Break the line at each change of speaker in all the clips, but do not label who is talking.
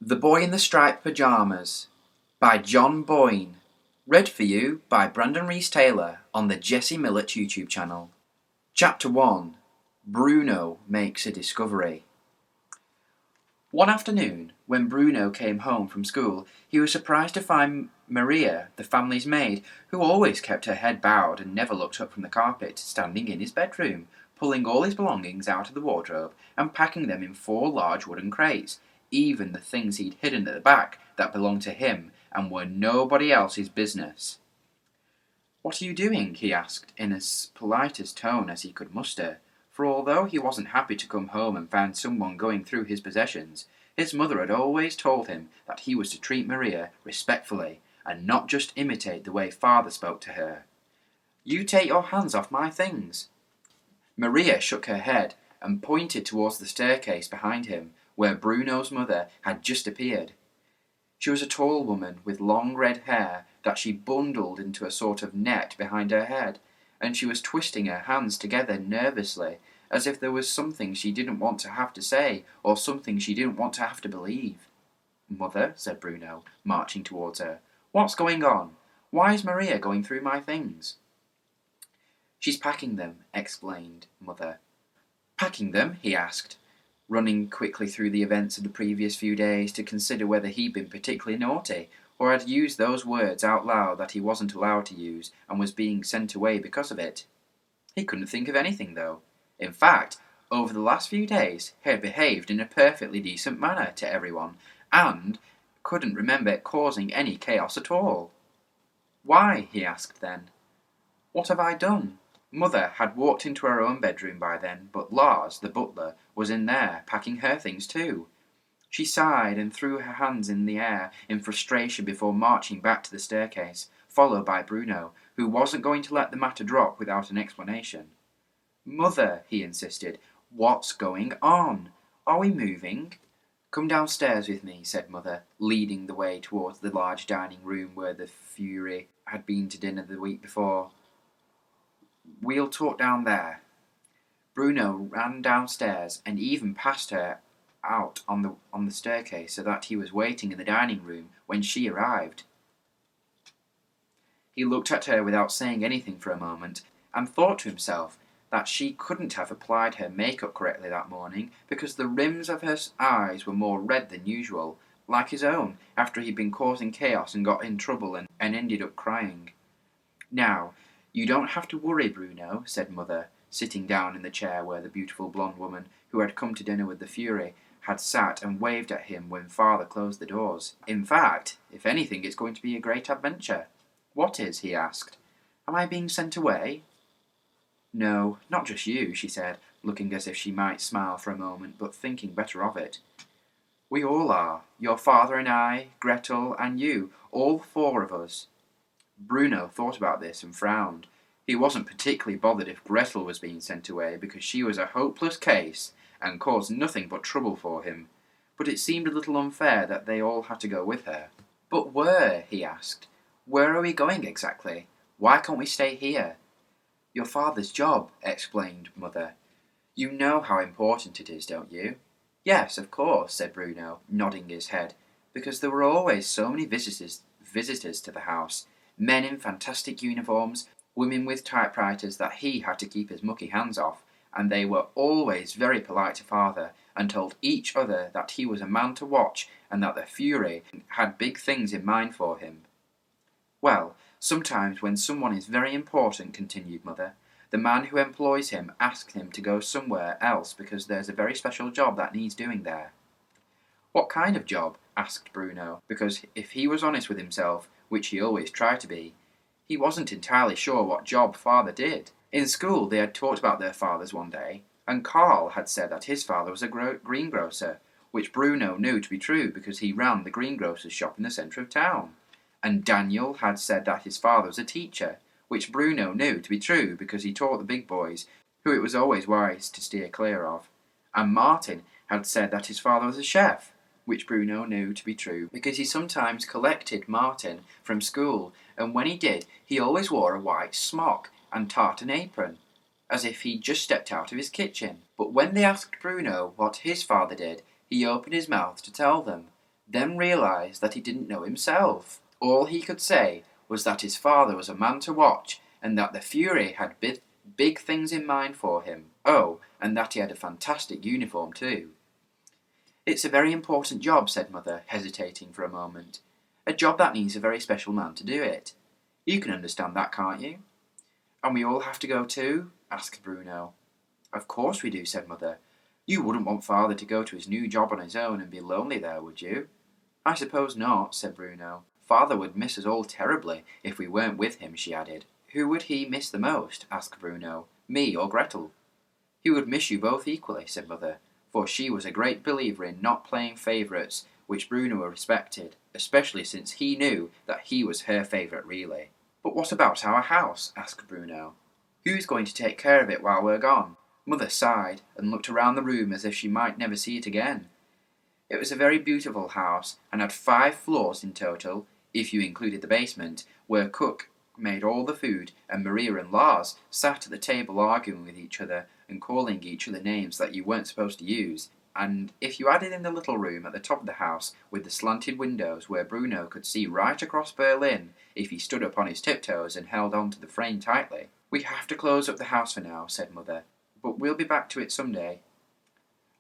The Boy in the Striped Pyjamas by John Boyne. Read for you by Brandon Rees-Taylor on the Jesse Millette YouTube channel. Chapter 1. Bruno Makes a Discovery. One afternoon, when Bruno came home from school, he was surprised to find Maria, the family's maid, who always kept her head bowed and never looked up from the carpet, standing in his bedroom, pulling all his belongings out of the wardrobe and packing them in 4 large wooden crates, even the things he'd hidden at the back that belonged to him and were nobody else's business. "What are you doing?" he asked, in as politest tone as he could muster, for although he wasn't happy to come home and find someone going through his possessions, his mother had always told him that he was to treat Maria respectfully and not just imitate the way father spoke to her. "You take your hands off my things." Maria shook her head and pointed towards the staircase behind him, where Bruno's mother had just appeared. She was a tall woman with long red hair that she bundled into a sort of net behind her head, and she was twisting her hands together nervously, as if there was something she didn't want to have to say, or something she didn't want to have to believe. "Mother," said Bruno, marching towards her, "what's going on? Why is Maria going through my things?" "She's packing them," explained Mother. "Packing them?" he asked, running quickly through the events of the previous few days to consider whether he'd been particularly naughty, or had used those words out loud that he wasn't allowed to use and was being sent away because of it. He couldn't think of anything, though. In fact, over the last few days he had behaved in a perfectly decent manner to everyone, and couldn't remember causing any chaos at all. "Why?" he asked then. "What have I done?" Mother had walked into her own bedroom by then, but Lars, the butler, was in there, packing her things too. She sighed and threw her hands in the air in frustration before marching back to the staircase, followed by Bruno, who wasn't going to let the matter drop without an explanation. "Mother," he insisted, "what's going on? Are we moving?" "Come downstairs with me," said Mother, leading the way towards the large dining room where the Fury had been to dinner the week before. "We'll talk down there." Bruno ran downstairs and even passed her out on the staircase so that he was waiting in the dining room when she arrived. He looked at her without saying anything for a moment and thought to himself that she couldn't have applied her makeup correctly that morning because the rims of her eyes were more red than usual, like his own after he'd been causing chaos and got in trouble and ended up crying. "Now, you don't have to worry, Bruno," said Mother, sitting down in the chair where the beautiful blonde woman who had come to dinner with the Fury had sat and waved at him when Father closed the doors. "In fact, if anything, it's going to be a great adventure." "What is?" he asked. "Am I being sent away?" "No, not just you," she said, looking as if she might smile for a moment, but thinking better of it. "We all are. Your father and I, Gretel and you, all 4 of us." Bruno thought about this and frowned. He wasn't particularly bothered if Gretel was being sent away because she was a hopeless case and caused nothing but trouble for him, but it seemed a little unfair that they all had to go with her. "But where?" he asked. "Where are we going exactly? Why can't we stay here?" "Your father's job," explained Mother. "You know how important it is, don't you?" "Yes, of course," said Bruno, nodding his head, because there were always so many visitors to the house, men in fantastic uniforms, women with typewriters that he had to keep his mucky hands off, and they were always very polite to Father and told each other that he was a man to watch and that the Fury had big things in mind for him. "Well, sometimes when someone is very important," continued Mother, "the man who employs him asks him to go somewhere else because there's a very special job that needs doing there." "What kind of job?" asked Bruno, because if he was honest with himself, which he always tried to be, he wasn't entirely sure what job Father did. In school they had talked about their fathers one day, and Carl had said that his father was a greengrocer, which Bruno knew to be true because he ran the greengrocer's shop in the centre of town. And Daniel had said that his father was a teacher, which Bruno knew to be true because he taught the big boys, who it was always wise to steer clear of. And Martin had said that his father was a chef, which Bruno knew to be true because he sometimes collected Martin from school, and when he did, he always wore a white smock and tartan apron, as if he'd just stepped out of his kitchen. But when they asked Bruno what his father did, he opened his mouth to tell them. then realised that he didn't know himself. All he could say was that his father was a man to watch, and that the Fury had big things in mind for him. Oh, and that he had a fantastic uniform too. "It's a very important job," said Mother, hesitating for a moment. "A job that needs a very special man to do it. You can understand that, can't you?" "And we all have to go too?" asked Bruno. "Of course we do," said Mother. "You wouldn't want Father to go to his new job on his own and be lonely there, would you?" "I suppose not," said Bruno. "Father would miss us all terribly if we weren't with him," she added. "Who would he miss the most?" asked Bruno. "Me or Gretel?" "He would miss you both equally," said Mother, for she was a great believer in not playing favourites, which Bruno respected, especially since he knew that he was her favourite really. "But what about our house?" asked Bruno. "Who's going to take care of it while we're gone?" Mother sighed and looked around the room as if she might never see it again. It was a very beautiful house and had 5 floors in total, if you included the basement, where Cook made all the food and Maria and Lars sat at the table arguing with each other and calling each other names that you weren't supposed to use. And if you added in the little room at the top of the house with the slanted windows where Bruno could see right across Berlin if he stood up on his tiptoes and held on to the frame tightly. "We have to close up the house for now," said Mother, "but we'll be back to it someday."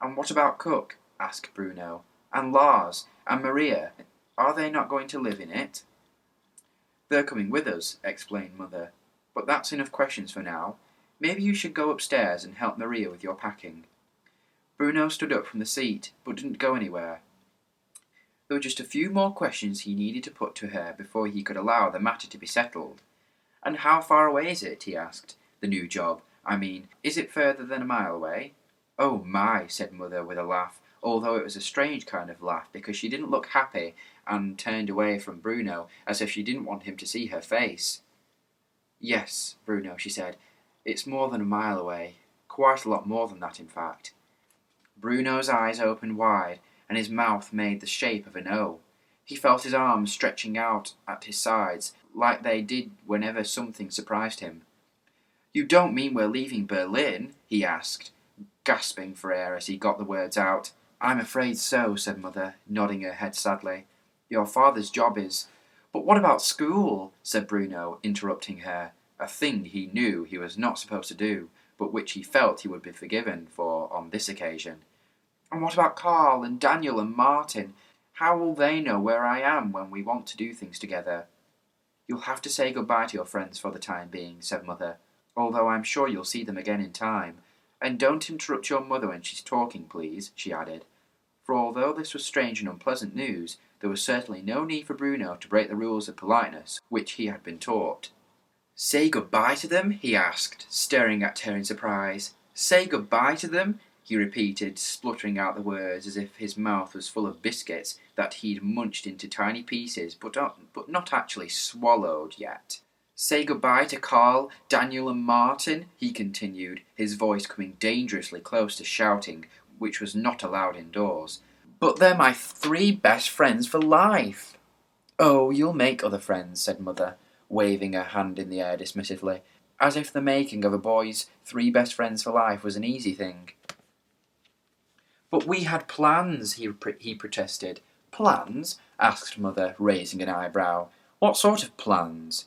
"And what about Cook?" asked Bruno. "And Lars? And Maria? Are they not going to live in it?" "They're coming with us," explained Mother. "But that's enough questions for now. Maybe you should go upstairs and help Maria with your packing." Bruno stood up from the seat, but didn't go anywhere. There were just a few more questions he needed to put to her before he could allow the matter to be settled. "And how far away is it?" he asked. "The new job, I mean. Is it further than a mile away?" "Oh my," said Mother with a laugh, although it was a strange kind of laugh because she didn't look happy and turned away from Bruno as if she didn't want him to see her face. "Yes, Bruno," she said. "It's more than a mile away. Quite a lot more than that, in fact." Bruno's eyes opened wide, and his mouth made the shape of an O. He felt his arms stretching out at his sides, like they did whenever something surprised him. "You don't mean we're leaving Berlin?" he asked, gasping for air as he got the words out. "I'm afraid so," said Mother, nodding her head sadly. "Your father's job is—" "But what about school?" said Bruno, interrupting her, a thing he knew he was not supposed to do, but which he felt he would be forgiven for on this occasion. "And what about Carl and Daniel and Martin? How will they know where I am when we want to do things together?" "You'll have to say goodbye to your friends for the time being," said Mother, "although I'm sure you'll see them again in time. And don't interrupt your mother when she's talking, please," she added. For although this was strange and unpleasant news, there was certainly no need for Bruno to break the rules of politeness which he had been taught. "Say goodbye to them?" he asked, staring at her in surprise. "Say goodbye to them?" he repeated, spluttering out the words as if his mouth was full of biscuits that he'd munched into tiny pieces but not actually swallowed yet. "Say goodbye to Carl, Daniel and Martin," he continued, his voice coming dangerously close to shouting, which was not allowed indoors. "But they're my 3 best friends for life." "Oh, you'll make other friends," said Mother, waving her hand in the air dismissively, as if the making of a boy's 3 best friends for life was an easy thing. "But we had plans," he protested. "Plans?" asked Mother, raising an eyebrow. "What sort of plans?"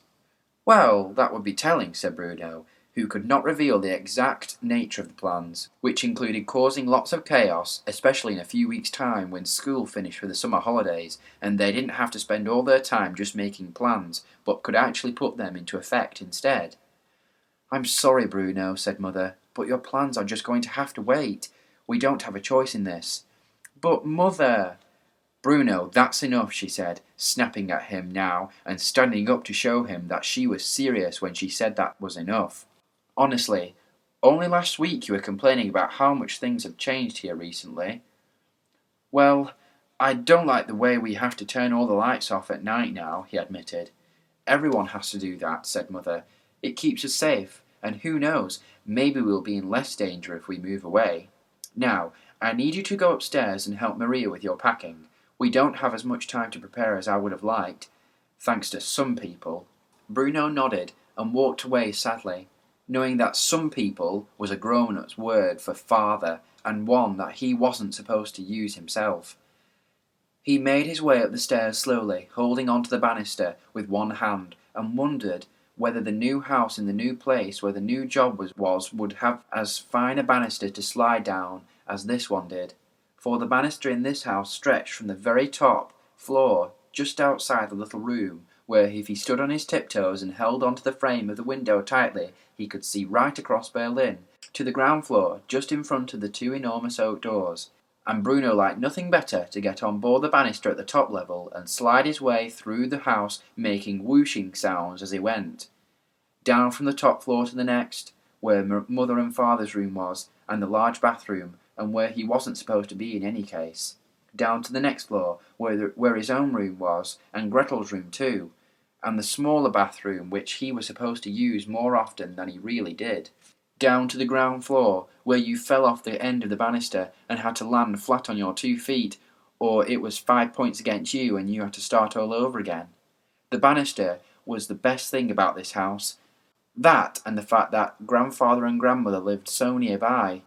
"Well, that would be telling," said Bruno, who could not reveal the exact nature of the plans, which included causing lots of chaos, especially in a few weeks' time when school finished for the summer holidays, and they didn't have to spend all their time just making plans, but could actually put them into effect instead. "I'm sorry, Bruno," said Mother, "but your plans are just going to have to wait. We don't have a choice in this." "But, Mother—" "Bruno, that's enough," she said, snapping at him now and standing up to show him that she was serious when she said that was enough. "Honestly, only last week you were complaining about how much things have changed here recently." "Well, I don't like the way we have to turn all the lights off at night now," he admitted. "Everyone has to do that," said Mother. "It keeps us safe, and who knows, maybe we'll be in less danger if we move away. Now, I need you to go upstairs and help Maria with your packing. We don't have as much time to prepare as I would have liked, thanks to some people." Bruno nodded and walked away sadly, knowing that "some people" was a grown-up's word for father, and one that he wasn't supposed to use himself. He made his way up the stairs slowly, holding on to the banister with one hand, and wondered whether the new house in the new place where the new job was would have as fine a banister to slide down as this one did. For the banister in this house stretched from the very top floor just outside the little room, where if he stood on his tiptoes and held onto the frame of the window tightly, he could see right across Berlin, to the ground floor, just in front of the two enormous oak doors. And Bruno liked nothing better to get on board the banister at the top level and slide his way through the house, making whooshing sounds as he went. Down from the top floor to the next, where Mother and Father's room was, and the large bathroom, and where he wasn't supposed to be in any case. Down to the next floor, where his own room was, and Gretel's room too, and the smaller bathroom which he was supposed to use more often than he really did. Down to the ground floor, where you fell off the end of the banister and had to land flat on your 2 feet, or it was 5 points against you and you had to start all over again. The banister was the best thing about this house. That and the fact that grandfather and grandmother lived so nearby.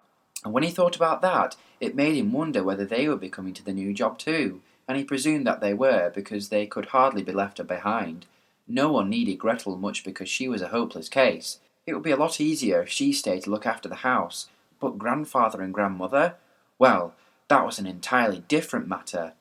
And when he thought about that, it made him wonder whether they would be coming to the new job too, and he presumed that they were, because they could hardly be left behind. No one needed Gretel much because she was a hopeless case. It would be a lot easier if she stayed to look after the house, but grandfather and grandmother? Well, that was an entirely different matter.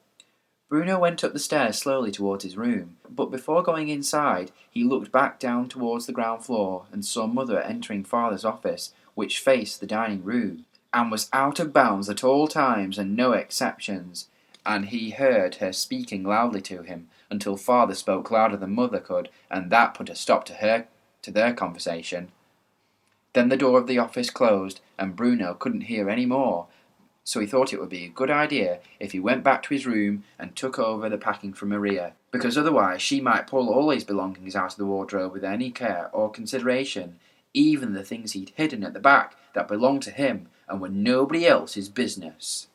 Bruno went up the stairs slowly towards his room, but before going inside, he looked back down towards the ground floor and saw Mother entering Father's office, which faced the dining room, and was out of bounds at all times and no exceptions, and he heard her speaking loudly to him until Father spoke louder than Mother could, and that put a stop to their conversation. Then the door of the office closed, and Bruno couldn't hear any more, so he thought it would be a good idea if he went back to his room and took over the packing from Maria, because otherwise she might pull all his belongings out of the wardrobe with any care or consideration, even the things he'd hidden at the back that belonged to him and were nobody else's business.